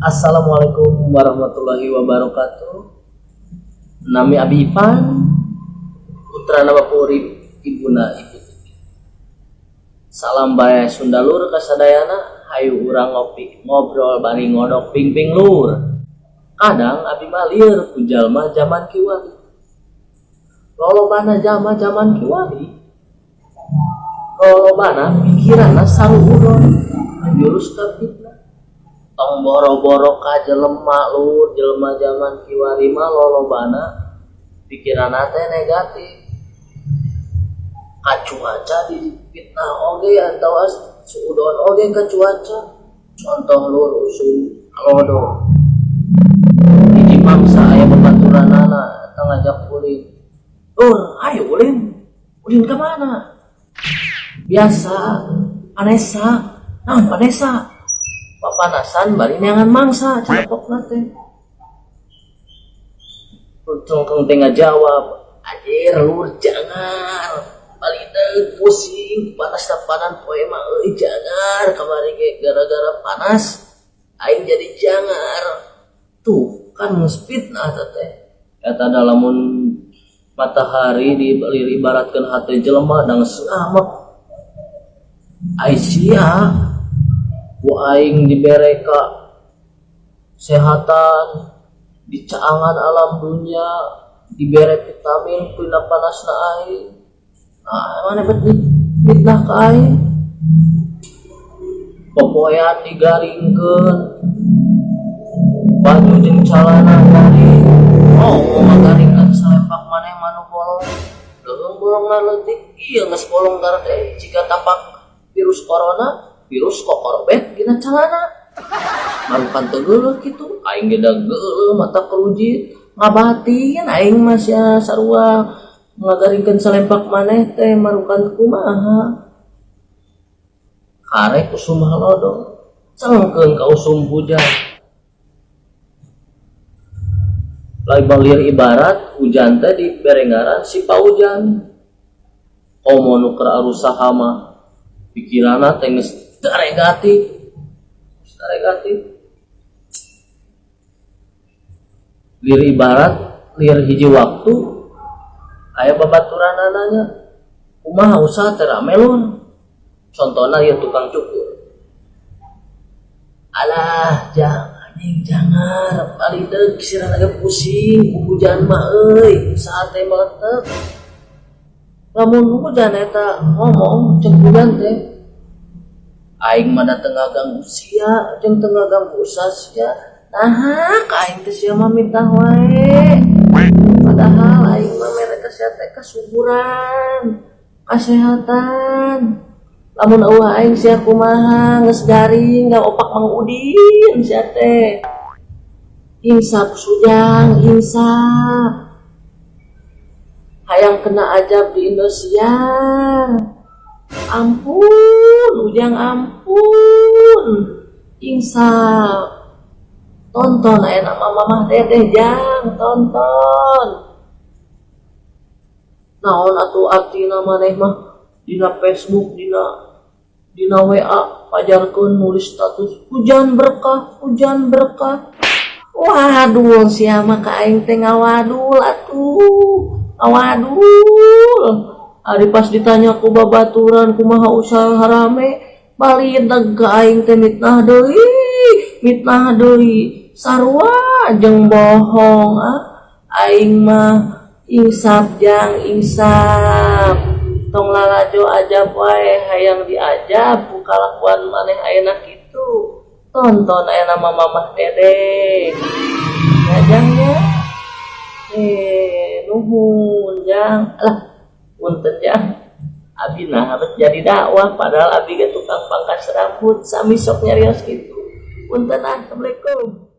Assalamualaikum warahmatullahi wabarakatuh. Nami Abi Ipan, putra nama Puri, ibuna ibu. Salam bae Sundalur kasadayana, hayu urang ngopi, ngobrol bari ngodok ping-ping lur. Kadang abi malir ku jalma zaman kiwari. Lolobana jalma zaman kiwari. Lolobana pikiranna saruudon, jurus ka fitnah. Tong boro-boro ka jelema lur, jelema zaman kiwari mah lolobana pikiranna teh negatif. Ka cuaca di fitnah oge atawa suudon oge ka cuaca. Contoh lur usum alodo. Hiji mangsa aya babaturanana teu ngajak ulin. Lur, ayo ulin. Ulin ka mana? Biasa, Vanessa. Naon Vanessa? Papanasan bari neangan mangsa cilepokna teh. Congkong teh ngajawab, "Anjir lur jangan. Bali deuk pusing panas tapanan poe mah euy jangar kamari ge gara-gara panas aing jadi jangar." Tuh kan geus fitnah teh. Eta da lamun matahari ibaratkeun hate jelema da geus ngamek. Ai sia ku aing dibere ka sehatan, dicaangan alam dunia, dibere vitamin pina panasna aing. Nah, mana bet fitnah ka aing. Popoyan digaringkeun, baju jeung calana garing. Oh, ngagaringkeun salempak maneh manu bolong. Bolongna leutik, ieu geus bolong garde jika tapak virus corona. Virus kok korbet gina calana marukan tegeuleuh kitu aing ge da geuleuh mata kerujit ngabatin aing mah sia sarua ngagaringkeun salempak maneh teh marukan kumaha karek usum halodo cengkeun ka usum hujan lai balir ibarat hujan teh diberengaran si paujan komo nu keur arusaha mah pikiranna teh geus negatif. Lir ibarat lir hiji waktu aya babaturanna nanya kumaha usaha teh ramelun contona ieu tukang cukur alah anjing jangar bali deuk sirana ge pusing hujan mah euy usaha teh meuteuk lamun hujan eta ngomong cek hujan teh aing mah da teu ngaganggu sia jeung teu ngaganggu usaha sia nah ka aing teh sia mah mitah wae padahal aing mah mere ka sia teh kasuburan kasehatan lamun eueuh aing sia kumaha geus garing gak opak Mang Udin sia teh insap sujang insap hayang kena ajab di Indosiar. Ampun, ujang ampun. Insap. Tonton aya nama Mamah Dedeh jang, tonton. Naon atuh artina maneh mah dina Facebook, dina WA pajarkeun nulis status hujan berkah, hujan berkah. Waduh, sia mah ka aing teh ngawadul atuh. Ngawadul. Ari pas ditanya ku babaturan kumaha usaha rame bali deg ka aing teh mitnah deui sarua jeung bohong aing mah insap jang insap tong lalajo ajab wae hayang diajab ku kalakuan maneh ayeuna kitu tonton aya nama Mamah Dedeh ngajangnya nuhun jang alah punten jang abi nah jadi dakwah padahal abi ge tukang pangkas rambut sami sok nyarios kitu punten assalamualaikum.